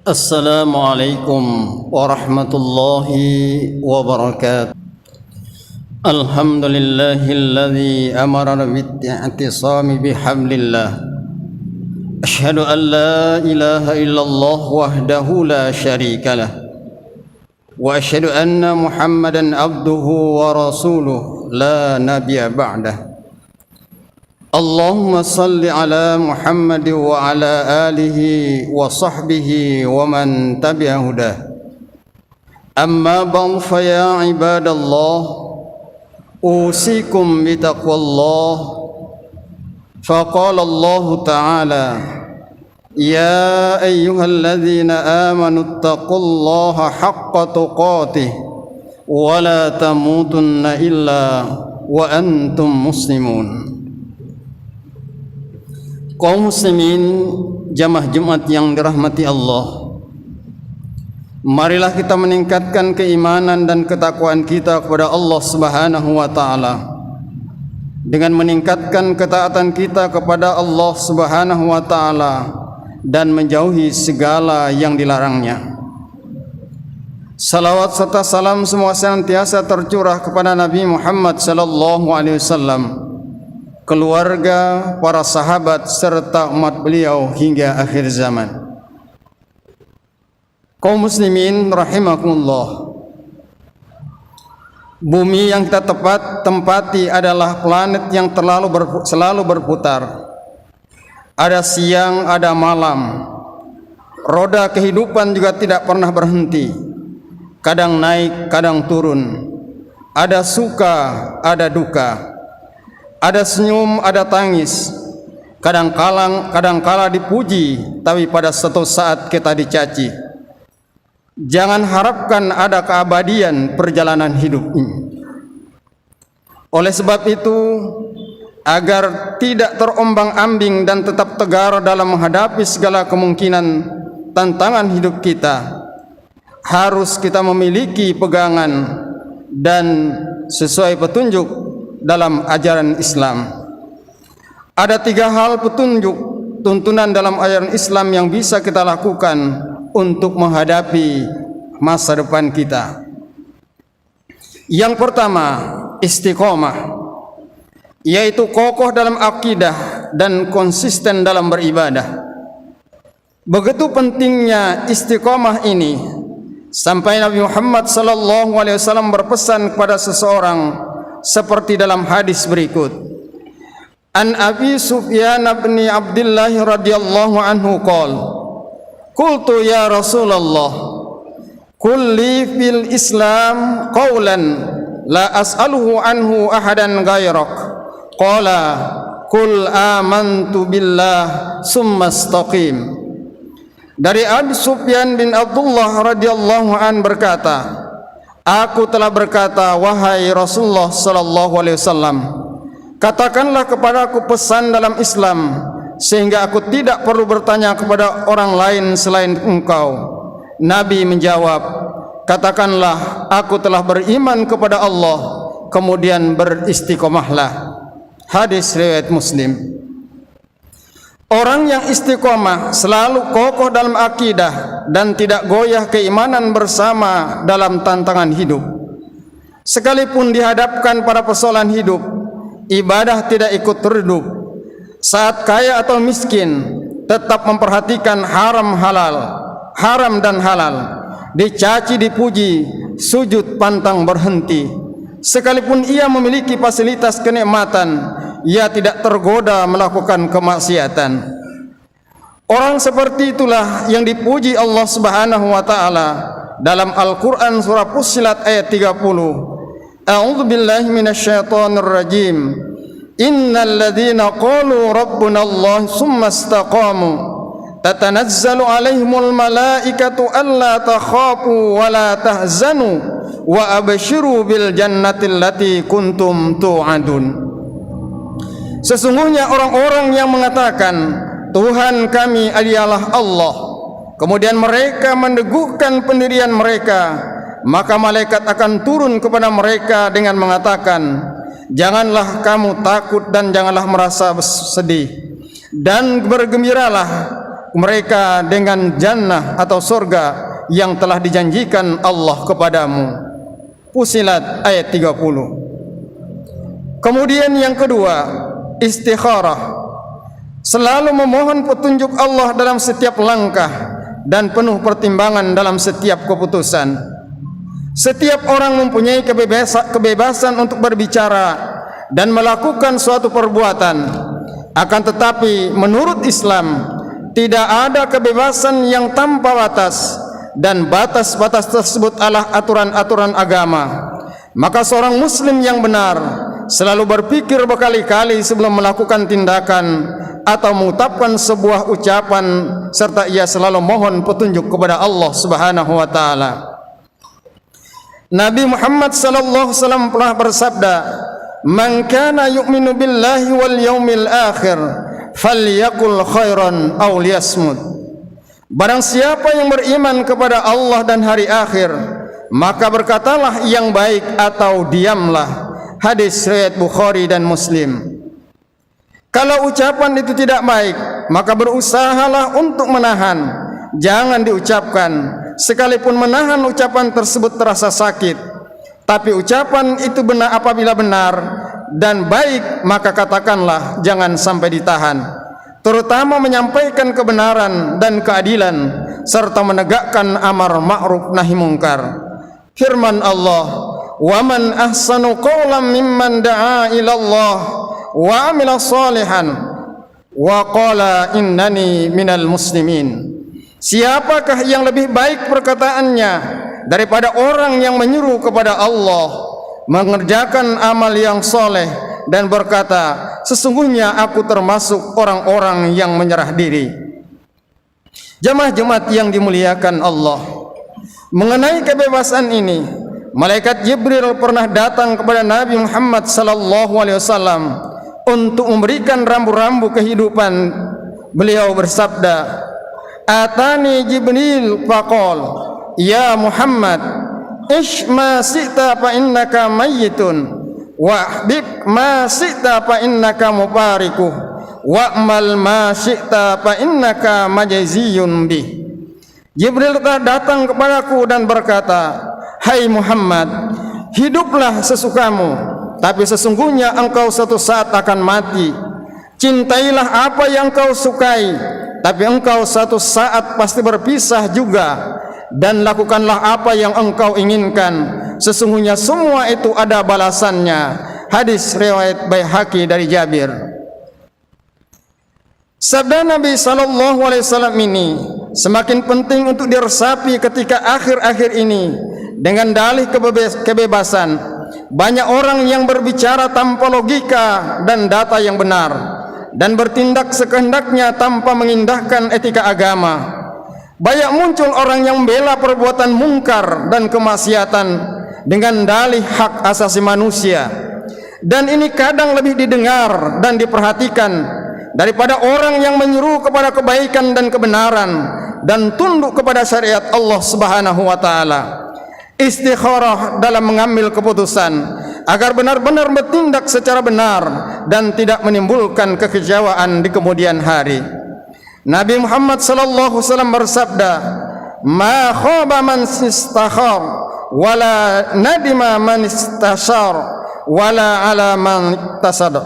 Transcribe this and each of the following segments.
السلام عليكم ورحمة الله وبركاته. الحمد لله الذي أمرنا بالاعتصام بحبل الله. أشهد أن لا إله إلا الله وحده لا شريك له، وأشهد أن محمدا عبده ورسوله لا نبي بعده. اللهم صل على محمد وعلى آله وصحبه ومن تبع هداه. أما بعد فيا عباد الله، أوصيكم بتقوى الله. فقال الله تعالى: يا أيها الذين آمنوا اتقوا الله حق تقاته ولا تموتن إلا وأنتم مسلمون. Kaum muslimin, jamaah Jumat yang dirahmati Allah, marilah kita meningkatkan keimanan dan ketakwaan kita kepada Allah Subhanahu wa taala dengan meningkatkan ketaatan kita kepada Allah Subhanahu wa taala dan menjauhi segala yang dilarangnya. Salawat serta salam semua senantiasa tercurah kepada Nabi Muhammad sallallahu alaihi wasallam, keluarga, para sahabat serta umat beliau hingga akhir zaman. Kaum muslimin rahimakumullah, bumi yang kita tempati adalah planet yang selalu berputar. Ada siang, ada malam. Roda kehidupan juga tidak pernah berhenti. Kadang naik, kadang turun. Ada suka, ada duka. Ada senyum, ada tangis. Kadang-kala dipuji, tapi pada suatu saat kita dicaci. Jangan harapkan ada keabadian perjalanan hidup ini. Oleh sebab itu, agar tidak terombang-ambing dan tetap tegar dalam menghadapi segala kemungkinan tantangan hidup kita, harus kita memiliki pegangan dan sesuai petunjuk dalam ajaran Islam. Ada 3 hal petunjuk tuntunan dalam ajaran Islam yang bisa kita lakukan untuk menghadapi masa depan kita. Yang pertama, istiqomah, yaitu kokoh dalam akidah dan konsisten dalam beribadah. Begitu pentingnya istiqomah ini sampai Nabi Muhammad sallallahu alaihi wasallam berpesan kepada seseorang seperti dalam hadis berikut. An Abi Sufyan bin Abdullah radhiyallahu anhu qala: qultu ya Rasulullah, qul li fil Islam qawlan la as'aluhu anhu ahadan ghairak. Qala qul amantu billah summa istaqim. Dari Abi Sufyan bin Abdullah radhiyallahu an berkata, aku telah berkata, wahai Rasulullah sallallahu alaihi wasallam, katakanlah kepadaku pesan dalam Islam sehingga aku tidak perlu bertanya kepada orang lain selain engkau. Nabi menjawab, katakanlah aku telah beriman kepada Allah, kemudian beristiqomahlah. Hadis riwayat Muslim. Orang yang istiqomah selalu kokoh dalam akidah dan tidak goyah keimanan bersama dalam tantangan hidup. Sekalipun dihadapkan pada persoalan hidup, ibadah tidak ikut redup. Saat kaya atau miskin, tetap memperhatikan haram dan halal. Dicaci dipuji, sujud pantang berhenti. Sekalipun ia memiliki fasilitas kenikmatan, ia tidak tergoda melakukan kemaksiatan. Orang seperti itulah yang dipuji Allah Subhanahu wa taala dalam Al-Qur'an surah Fussilat ayat 30. A'udzu billahi minasyaitonir rajim. Innal ladzina qalu rabbuna Allah tsumma istaqamu tatanazzalu 'alaihimul malaikatu alla takhafu wa la tahzanu wa abshiru bil jannati allati kuntum tu'adun. Sesungguhnya orang-orang yang mengatakan Tuhan kami adalah Allah, kemudian mereka meneguhkan pendirian mereka, maka malaikat akan turun kepada mereka dengan mengatakan, janganlah kamu takut dan janganlah merasa sedih, dan bergembiralah mereka dengan jannah atau surga yang telah dijanjikan Allah kepadamu. Fussilat ayat 30. Kemudian yang kedua, istikharah, selalu memohon petunjuk Allah dalam setiap langkah dan penuh pertimbangan dalam setiap keputusan. Setiap orang mempunyai kebebasan untuk berbicara dan melakukan suatu perbuatan. Akan tetapi menurut Islam tidak ada kebebasan yang tanpa batas, dan batas-batas tersebut adalah aturan-aturan agama. Maka seorang muslim yang benar selalu berpikir berkali-kali sebelum melakukan tindakan atau mengucapkan sebuah ucapan, serta ia selalu mohon petunjuk kepada Allah Subhanahu wa taala. Nabi Muhammad sallallahu alaihi wasallam pernah bersabda, "Man kana yu'minu billahi wal yaumil akhir falyaqul khairan aw liyasmut." Barang siapa yang beriman kepada Allah dan hari akhir, maka berkatalah yang baik atau diamlah. Hadis riwayat Bukhari dan Muslim. Kalau ucapan itu tidak baik, maka berusahalah untuk menahan, jangan diucapkan. Sekalipun menahan ucapan tersebut terasa sakit, tapi ucapan itu benar apabila benar dan baik, maka katakanlah, jangan sampai ditahan. Terutama menyampaikan kebenaran dan keadilan serta menegakkan amar ma'ruf nahi mungkar. Firman Allah, "Wa man ahsanu qawlan mimman da'a ila Allah wa 'amila shalihan wa qala innani minal muslimin." Siapakah yang lebih baik perkataannya daripada orang yang menyuruh kepada Allah, mengerjakan amal yang soleh, dan berkata, sesungguhnya aku termasuk orang-orang yang menyerah diri. Jamaah Jumat yang dimuliakan Allah, mengenai kebebasan ini, malaikat Jibril pernah datang kepada Nabi Muhammad sallallahu alaihi wasallam untuk memberikan rambu-rambu kehidupan. Beliau bersabda, "Atani Jibril faqal, ya Muhammad, ish ma sita fa innaka mayyitun, wahbib ma syi'ta fa innaka mubarikuh, wa'mal ma syi'ta fa innaka majziyun bih." Jibril datang kepadaku dan berkata, "Hai Muhammad, hiduplah sesukamu, tapi sesungguhnya engkau suatu saat akan mati. Cintailah apa yang kau sukai, tapi engkau suatu saat pasti berpisah juga. Dan lakukanlah apa yang engkau inginkan, sesungguhnya semua itu ada balasannya." Hadis riwayat Baihaqi dari Jabir. Sabda Nabi sallallahu alaihi wasallam ini semakin penting untuk diresapi ketika akhir-akhir ini dengan dalih kebebasan. Banyak orang yang berbicara tanpa logika dan data yang benar, dan bertindak sekehendaknya tanpa mengindahkan etika agama. Banyak muncul orang yang membela perbuatan mungkar dan kemaksiatan dengan dalih hak asasi manusia, dan ini kadang lebih didengar dan diperhatikan daripada orang yang menyuruh kepada kebaikan dan kebenaran dan tunduk kepada syariat Allah Subhanahu wa taala. Istikharah dalam mengambil keputusan agar benar-benar bertindak secara benar dan tidak menimbulkan kekecewaan di kemudian hari. Nabi Muhammad sallallahu alaihi wasallam bersabda, "Ma khaba man istakhar wala nadima man istashar wala ala man tasad."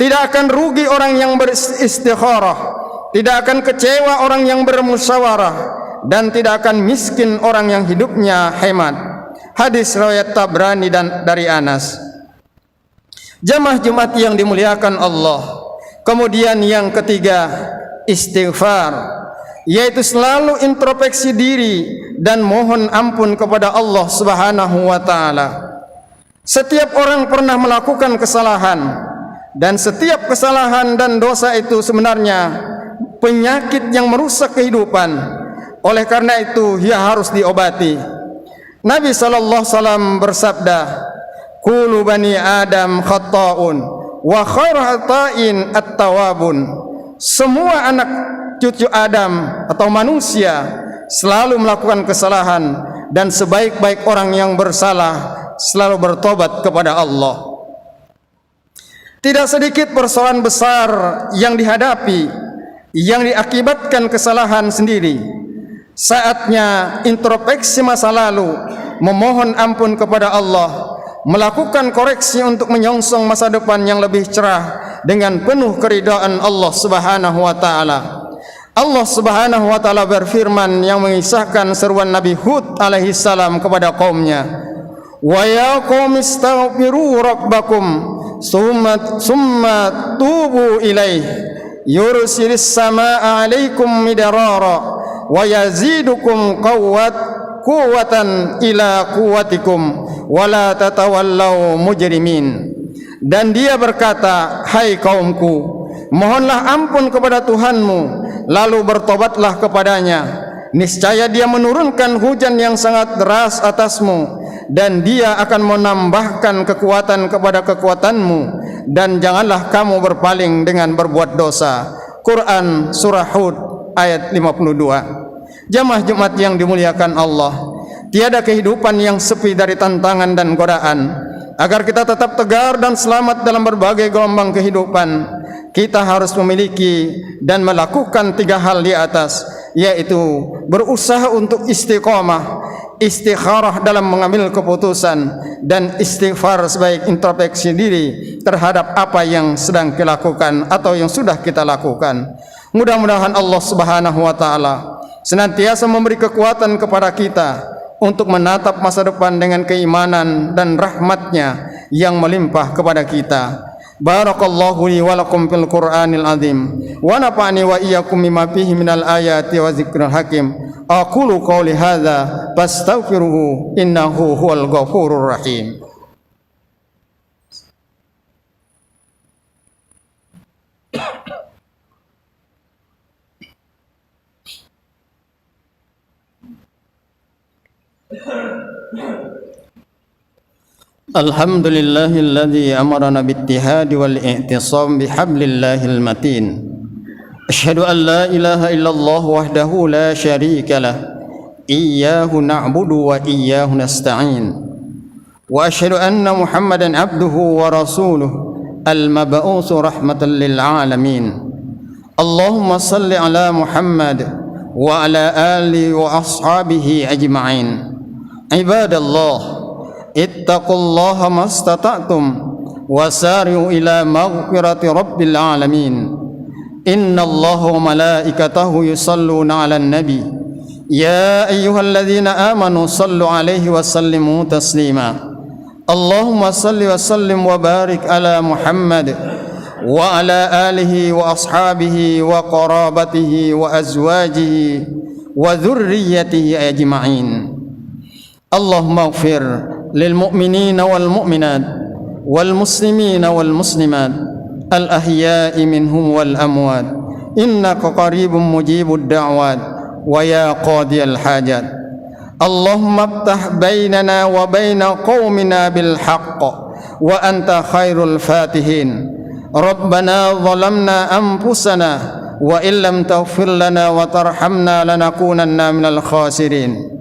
Tidak akan rugi orang yang beristikharah, tidak akan kecewa orang yang bermusyawarah, dan tidak akan miskin orang yang hidupnya hemat. Hadis riwayat Tabrani dan dari Anas. Jamaah Jumat yang dimuliakan Allah. Kemudian yang ketiga, istighfar, yaitu selalu introspeksi diri dan mohon ampun kepada Allah Subhanahu wa taala. Setiap orang pernah melakukan kesalahan, dan setiap kesalahan dan dosa itu sebenarnya penyakit yang merusak kehidupan. Oleh karena itu ia harus diobati. Nabi sallallahu alaihi wasallam bersabda, "Kullu bani Adam khata'un wa khairu khata'in at-tawwabun." Semua anak cucu Adam atau manusia selalu melakukan kesalahan, dan sebaik-baik orang yang bersalah selalu bertobat kepada Allah. Tidak sedikit persoalan besar yang dihadapi yang diakibatkan kesalahan sendiri. Saatnya introspeksi masa lalu, memohon ampun kepada Allah, melakukan koreksi untuk menyongsong masa depan yang lebih cerah dengan penuh keridhaan Allah Subhanahu wa taala. Allah Subhanahu wa taala berfirman yang mengisahkan seruan Nabi Hud alaihi salam kepada kaumnya, "Wa ya qaumi istaghfiru rabbakum summa tubu ilaih yursilis samaa'a 'alaikum midrara wa yazidukum quwwatan ila quwwatikum wa la tatawallaw mujrimin." Dan dia berkata, "Hai kaumku, mohonlah ampun kepada Tuhanmu, lalu bertobatlah kepadanya. Niscaya dia menurunkan hujan yang sangat deras atasmu, dan dia akan menambahkan kekuatan kepada kekuatanmu, dan janganlah kamu berpaling dengan berbuat dosa." Quran Surah Hud ayat 52. Jamaah Jumat yang dimuliakan Allah, tiada kehidupan yang sepi dari tantangan dan godaan. Agar kita tetap tegar dan selamat dalam berbagai gelombang kehidupan, kita harus memiliki dan melakukan 3 hal di atas, yaitu berusaha untuk istiqomah, istikharah dalam mengambil keputusan, dan istighfar sebaik introspeksi diri terhadap apa yang sedang kita lakukan atau yang sudah kita lakukan. Mudah-mudahan Allah Subhanahu wa taala senantiasa memberi kekuatan kepada kita untuk menatap masa depan dengan keimanan dan rahmatnya yang melimpah kepada kita. Barakallahu li wa lakum fil Qur'anil azim wa nafa'ani wa iyyakum mimma fihi minal ayati wa dzikril hakim. Aqulu qouli hadza fastaghfiruhu innahu huwal ghafurur rahim. Alhamdulillahilladzi amarana bittihadi wal i'tisam bihablillahil matin. Asyhadu an la ilaha illallah wahdahu la syarika lah. Iyyahu na'budu wa iyyahu nasta'in. Wa asyhadu anna Muhammadan abduhu wa rasuluhu al-mab'utsu rahmatan lil alamin. Allahumma salli ala Muhammad wa ala alihi wa ashabihi ajma'in. Ibadallah, ittaqullaha mastata'tum wasari'u ila maghfirati rabbil alamin. Innallaha wa malaikatahu yusalluna 'alan nabi ya ayyuhalladzina amanu sallu 'alaihi wa sallimu taslima. Allahumma salli wa sallim wa barik ala Muhammad wa ala alihi wa ashabihi wa qarabatihi wa azwajihi wa dhurriyyatihi ajma'in. Allahumma ighfir lil mu'minina wal mu'minat wal muslimina wal muslimat al ahya'i minhum wal amwat innaka qaribun mujibud da'wat wa ya qadiyal hajat. Allahumma iftah bainana wa baina qaumina bil haqq wa anta khairul fatihin. Rabbana zalamna anfusana wa illam taghfir lana wa tarhamna lanakunanna minal khasirin.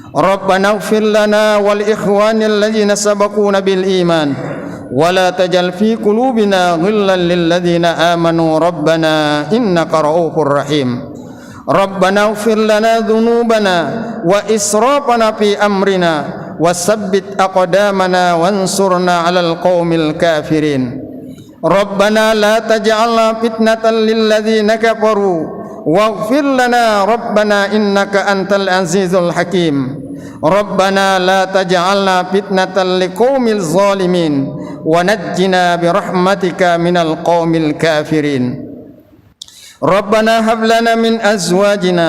Rabbana ighfir lana wal ikhwanil ladzina sabaquna bil iman wa la tajal fi qulubina ghillan lil ladzina amanu rabbana innaka ra'ufur rahim. Rabbana ighfir lana dhunubana wa israfana fi amrina wa tsabbit aqdamana wansurna 'alal qaumil kafirin. Rabbana la taj'alna fitnatan lil ladzina kafaru waghfir lana rabbana innaka antal azizul hakim. Rabbana la taj'alna fitnatan liqaumil zalimin wa najjina birahmatika minal qaumil kafirin. Rabbana hab lana min azwajina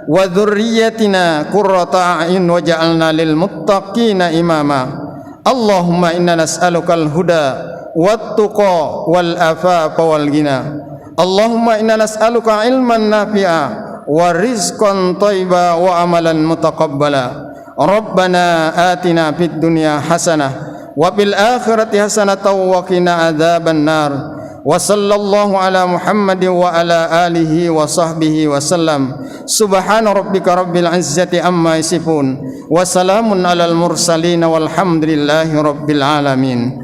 wa dhurriyyatina qurrata a'yun waj'alna lil muttaqina imama. Allahumma inna nas'alukal huda wat tuqa wal afafa wal ghina. Allahumma inna nas'aluka ilman nafi'a wa rizqan thayyiba wa amalan mutaqabbala. Rabbana atina fid dunya hasanah wa fil akhirati hasanatan wa qina adzaban nar. Wa sallallahu ala Muhammadin wa ala alihi wa sahbihi wa sallam. Subhana rabbika rabbil izzati amma yasifun wa salamun alal mursalin walhamdulillahi rabbil alamin.